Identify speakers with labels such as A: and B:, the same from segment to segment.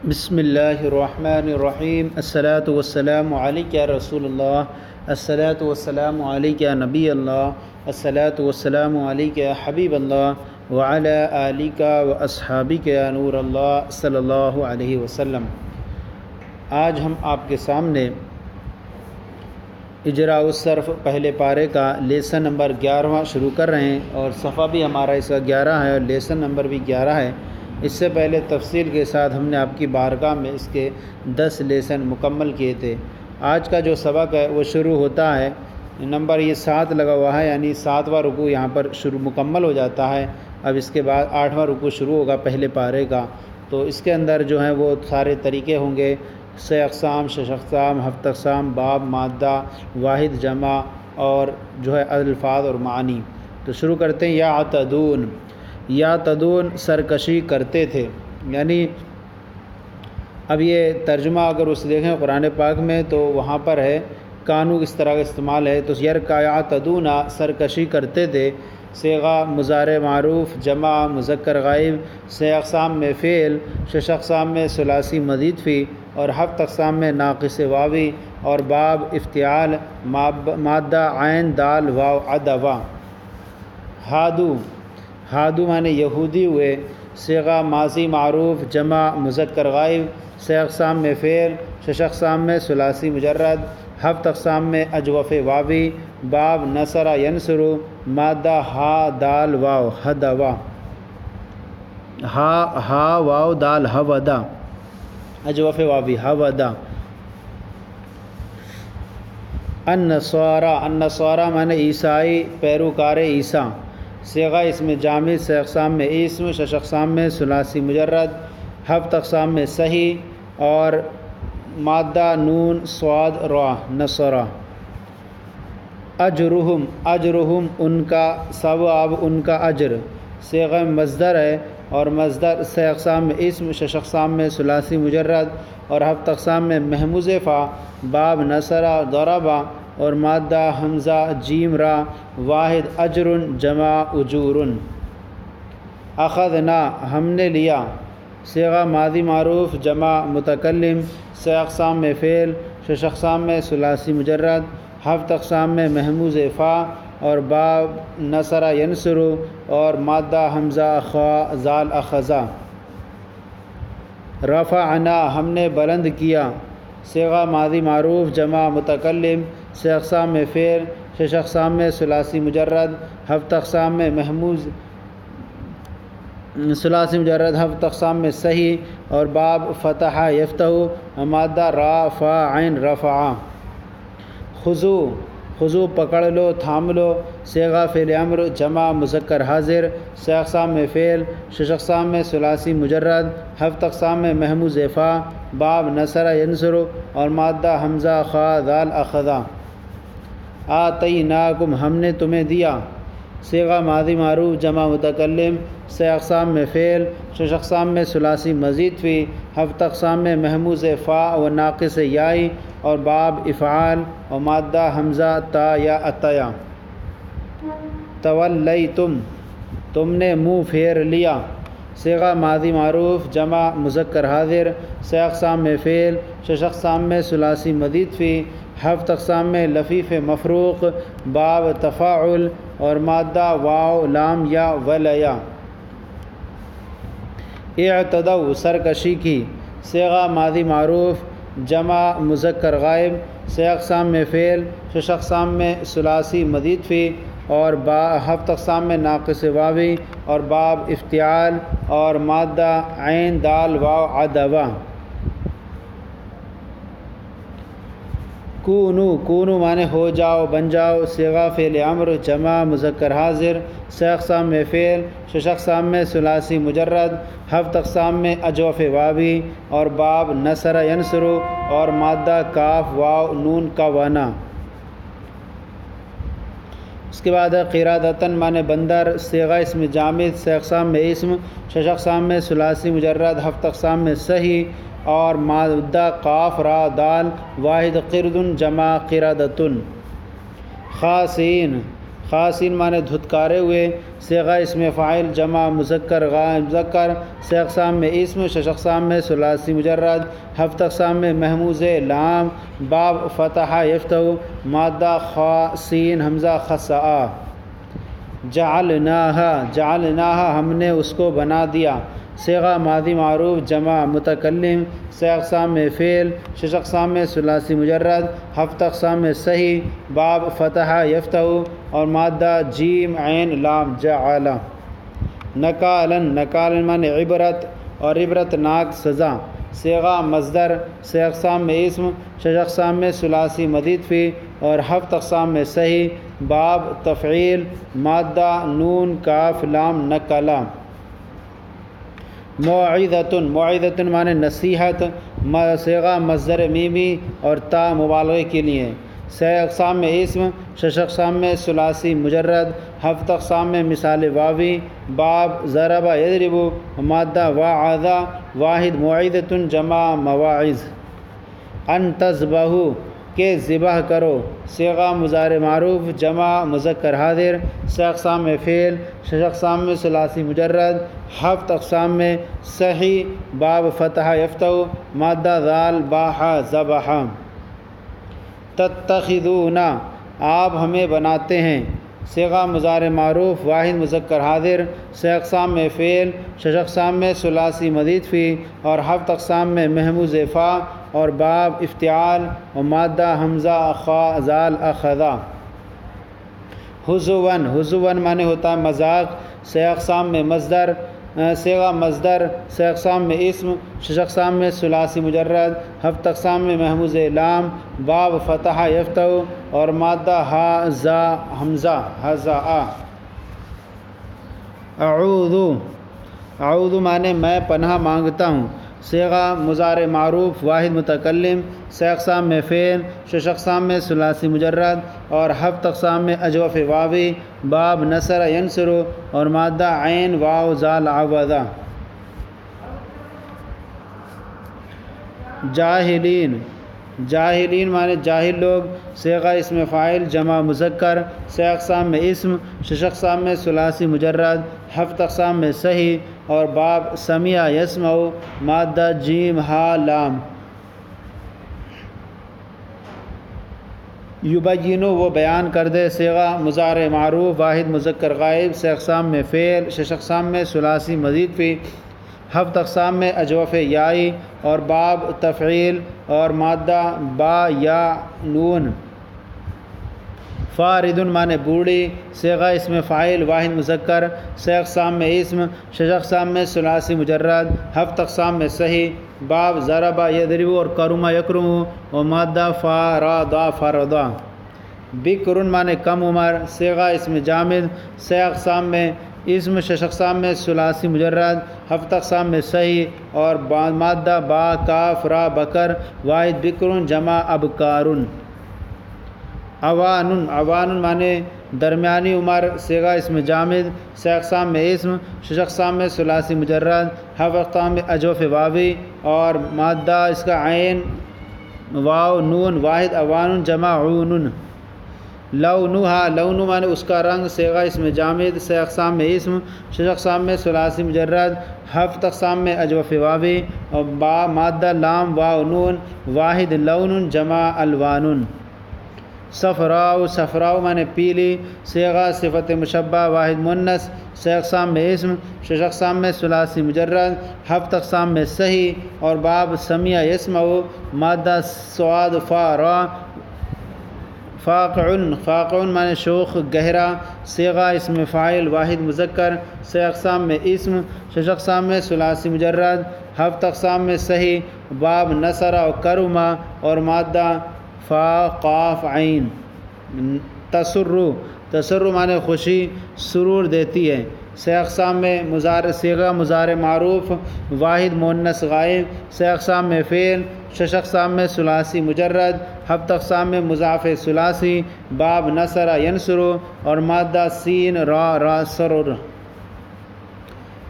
A: بسم اللہ الرحمن الرحیم الصلاۃ والسلام علیک یا رسول اللہ الصلاۃ والسلام علیک یا نبی اللہ الصلاۃ والسلام علیک یا حبیب اللہ وعلی آلک و اصحابک یا نور اللہ صلی اللہ علیہ وسلم۔ آج ہم آپ کے سامنے اجراء الصرف پہلے پارے کا لیسن نمبر 11واں شروع کر رہے ہیں، اور صفحہ بھی ہمارا اس کا 11 ہے اور لیسن نمبر بھی 11 ہے۔ اس سے پہلے تفصیل کے ساتھ ہم نے آپ کی بارگاہ میں اس کے 10 لیسن مکمل کیے تھے۔ آج کا جو سبق ہے وہ شروع ہوتا ہے، نمبر یہ 7 لگا ہوا ہے، یعنی 7واں رکوع یہاں پر شروع مکمل ہو جاتا ہے۔ اب اس کے بعد 8واں رکوع شروع ہوگا پہلے پارے کا، تو اس کے اندر جو ہیں وہ سارے طریقے ہوں گے: 6 اقسام، 6 اقسام، 7 اقسام، باب، مادہ، واحد، جمع اور جو ہے الفاظ اور معانی۔ تو شروع کرتے ہیں۔ یا تدون سرکشی کرتے تھے، یعنی اب یہ ترجمہ اگر اس دیکھیں قرآن پاک میں تو وہاں پر ہے کانو اس طرح کا استعمال ہے، تو یا تدون سرکشی کرتے تھے، صیغہ مضارع معروف، جمع مذکر غائب، 6 اقسام میں فعل، 6 اقسام میں ثلاثی مزید فی، اور 7 اقسام میں ناقص واوی، اور باب افتعال، مادہ عین دال واو ادوا۔ ہادو معنی یہودی ہوئے، صیغہ ماضی معروف، جمع مذکر غائب، 6 اقسام میں فعل، 6 اقسام میں ثلاثی مجرد، 7 اقسام میں اجوف واوی، باب نصر ینصر، مادہ ہا دال واو ہدوا، ہا واو دال ہودا، اجوف واوی ہودا۔ النصارى معنی عیسائی، پیروکار عیسیٰ، صیغہ اس میں جامع، 6 اقسام میں اسم، 6 اقسام میں ثلاثی مجرد، 7 اقسام میں صحیح، اور مادہ نون صاد را نصرہ۔ اجرہم ان کا ثواب، ان کا اجر، صیغہ مصدر ہے، اور مصدر 6 اقسام میں اسم، 6 اقسام میں ثلاثی مجرد، اور 7 اقسام میں محموز فا، باب نصرہ ضربہ، اور مادہ حمزہ جیم را، واحد اجر جمع اجور۔ اخذنا ہم نے لیا، صیغہ ماضی معروف، جمع متکلم، 6 اقسام میں فعل، 6 اقسام میں ثلاثی مجرد، 7 اقسام میں محموز فا، اور باب نصر ینصر، اور مادہ حمزہ خا زال اخذا۔ رفعنا ہم نے بلند کیا، صیغہ ماضی معروف، جمع متکلم، 6 اقسام میں فعل، 6 اقسام میں ثلاثی مجرد، 7 اقسام میں محموز ثلاثی مجرد، 7 اقسام میں صحیح، اور باب فتح یفتح، مادہ را فا عین رفع۔ خذو پکڑ لو، تھام لو، صیغہ فعل امر، جمع مذکر حاضر، 6 اقسام میں فعل، 6 اقسام میں ثلاثی مجرد، 7 اقسام میں محموز فا، باب نصر ینصر، اور مادہ حمزہ خا ذال اخذا۔ آتیناکم ہم نے تمہیں دیا، صیغہ ماضی معروف، جمع متکلم، 6 اقسام میں فعل، 6 اقسام میں ثلاثی مزید فی، 7 اقسام میں محموز فا و ناقص یائی، اور باب افعال، اور مادہ حمزہ تا یا عطیا۔ تولیتم تم نے منہ پھیر لیا، صیغہ ماضی معروف، جمع مذکر حاضر، 6 اقسام میں فعل، 6 اقسام میں ثلاثی مزید فی، 7 اقسام میں لفیف مفروق، باب تفاعل، اور مادہ واو لام یا ولیا۔ اعتدوا سرکشی کی، صیغہ ماضی معروف، جمع مذکر غائب، 6 اقسام میں فعل، 6 اقسام میں ثلاثی مزید فی، اور 7 اقسام میں ناقص واوی، اور باب افتعال، اور مادہ عین دال واو ادوا۔ کونو معنی ہو جاؤ، بن جاؤ، صیغہ فعل امر، جمع مذکر حاضر، 6 اقسام میں فعل، 6 اقسام میں ثلاثی مجرد، 7 اقسام میں اجوف واوی، اور باب نصر ینصر، اور مادہ کاف واو نون کا وانا۔ اس کے بعد قرادتن معنی بندر، صیغہ اسم جامد، 6 اقسام میں اسم، 6 اقسام میں ثلاثی مجرد، 7 اقسام میں صحیح، اور مادہ قاف را دال، واحد قرد جمع قرادتن۔ خاسین معنی دھتکارے ہوئے، صیغہ اسم فاعل جمع مذکر غائب مذکر، سے اقسام میں اسم، شش اقسام میں ثلاثی مجرد، ہفت اقسام میں محموز لام، باب فتح یفتح، مادہ خا سین حمزہ خسآ، جعلناها ہم نے اس کو بنا دیا، صیغہ ماضی معروف جمع متکلم، سے اقسام میں فعل، شش اقسام میں ثلاثی مجرد، ہفت اقسام میں صحیح، باب فتح یفتح اور مادہ جیم عین لام جعل، نکالن معنی عبرت اور عبرت ناک سزا، صیغہ مصدر، سے اقسام میں اسم، شش اقسام میں ثلاثی مزید فی اور ہفت اقسام میں صحیح، باب تفعیل، مادہ نون کاف لام نکلا، موعظۃ معنی نصیحت، صیغہ مصدر میمی اور تا مبالغے کے لیے، سے اقسام میں اسم، شش اقسام میں ثلاثی مجرد، ہفت اقسام میں مثال واوی، باب ضرب یضرب، مادہ واعظ، واحد موعظۃ جمع مواعظ، ان تذبحوا کہ ذبح کرو، صیغہ مضارع معروف جمع مذکر حاضر، سے اقسام میں فعل، شش اقسام میں ثلاثی مجرد، ہفت اقسام میں صحیح، باب فتح یفتح، مادہ ذال باح ذبح، تتخذون آپ ہمیں بناتے ہیں، صیغہ مضارع معروف واحد مذکر حاضر، سے اقسام میں فعل، شش اقسام میں ثلاثی مزید فی اور ہفت اقسام میں محموز فا اور باب افتعال و مادہ حمزہ خا زال اخذا، حضون معنی ہوتا ہے مذاق، سے اقسام میں مصدر، صیغہ مصدر، سے اقسام میں اسم، شش اقسام میں ثلاثی مجرد، ہفت اقسام میں محموز لام، باب فتح یفتح اور مادہ ہا زا حمزہ حزا، اعوذ معنی میں پناہ مانگتا ہوں، صیغہ مضارع معروف واحد متکلم، سے اقسام میں فعل، شش اقسام میں ثلاثی مجرد اور ہفت اقسام میں اجوف واوی، باب نصر ینصر اور مادہ عین واو زال عوضہ، جاہلین معنی جاہل لوگ، صیغہ اسم فاعل جمع مذکر، سے اقسام میں اسم، شش اقسام میں ثلاثی مجرد، ہفت اقسام میں صحیح اور باب سمیع یسمع، مادہ جیم ہا لام، یبین وہ بیان کر دے، صیغہ مضارع معروف واحد مذکر غائب، سے اقسام میں فعل، شش اقسام میں ثلاثی مزید فی، ہفت اقسام میں اجوف یائی اور باب تفعیل اور مادہ با یا نون، فارد معنی بوڑھی، صیغہ اسم فاعل واحد مذکر، سے اقسام میں اسم، شش اقسام میں ثلاثی مجرد، ہفت اقسام میں صحیح، باب ضرب یضرب اور کرم یکرم و مادہ فاردا فردا، بکر معنی کم عمر، صیغہ اسم جامد، سے اقسام میں اسم، شش اقسام میں ثلاثی مجرد، ہفت اقسام میں صحیح اور مادہ با کاف را بکر، واحد بکر جمع ابکارن، عوان معنی درمیانی عمر، صیغہ اسم جامد، سے اقسام میں اسم، شش اقسام میں ثلاثی مجرد، ہفت اقسام میں اجوف واوی اور مادہ اس کا عین واو نون، واحد عوان جمع عون، لون معنی اس کا رنگ، صیغہ اسم جامد، سے اقسام میں اسم، شش اقسام میں ثلاثی مجرد، ہفت اقسام میں اجوف واوی اور با مادہ لام واو نون، واحد لون جمع الوان، صفراء معنی پیلی، صیغہ صفت مشبہ واحد مؤنث، سے اقسام میں اسم، شش اقسام میں ثلاثی مجرد، ہفت اقسام میں صحیح اور باب سمیع یسمع، مادہ صاد فا را، فاقعن معنی شوخ گہرا، صیغہ اسم فاعل واحد مذکر، سے اقسام میں اسم، شش اقسام میں ثلاثی مجرد، ہفت اقسام میں صحیح، باب نصر و کرما اور مادہ فا قاف عین، تسر معنی خوشی سرور دیتی ہے، سے اقسام میں صیغہ مضارع معروف واحد مؤنث غائب، سے اقسام میں فعل، شش اقسام میں ثلاثی مجرد، ہفت اقسام میں مضاف ثلاثی، باب نصر ینصر اور مادہ سین را سرر،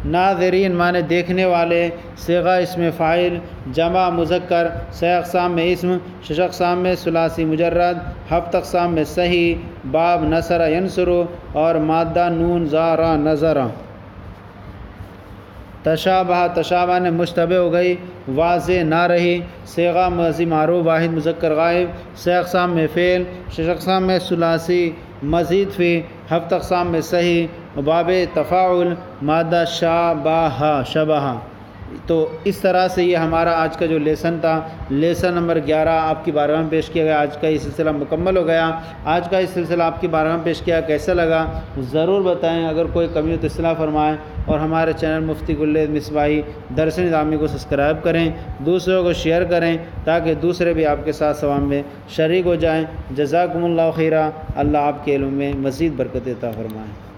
A: ناظرین معنی دیکھنے والے، صیغہ اسم فاعل، جمع مذکر، 6 اقسام میں اسم، 6 اقسام میں ثلاثی مجرد، 7 اقسام میں صحیح، باب نصر ینصر اور مادہ نون زارا نظرا۔ تشابہ، تشابہ نے مشتبہ ہو گئی، واضح نہ رہی، صیغہ ماضی معروف واحد مذکر غائب، 6 اقسام میں فعل، 6 اقسام میں ثلاثی مزید فی، 7 اقسام میں صحیح، باب تفاعل، مادہ شابہ شبہ۔ تو اس طرح سے یہ ہمارا آج کا جو لیسن تھا، لیسن نمبر 11 آپ کی بارگاہ میں پیش کیا گیا۔ آج کا یہ سلسلہ مکمل ہو گیا۔ آج کا یہ سلسلہ آپ کی بارگاہ میں پیش کیا کیسا لگا ضرور بتائیں، اگر کوئی کمی ہو تو اصلاح فرمائیں، اور ہمارے چینل مفتی گلید مصباحی درس نظامی کو سبسکرائب کریں، دوسروں کو شیئر کریں تاکہ دوسرے بھی آپ کے ساتھ ثواب میں شریک ہو جائیں۔ جزاکم اللہ خیرہ، اللہ آپ کے علم میں مزید برکت عطا فرمائیں۔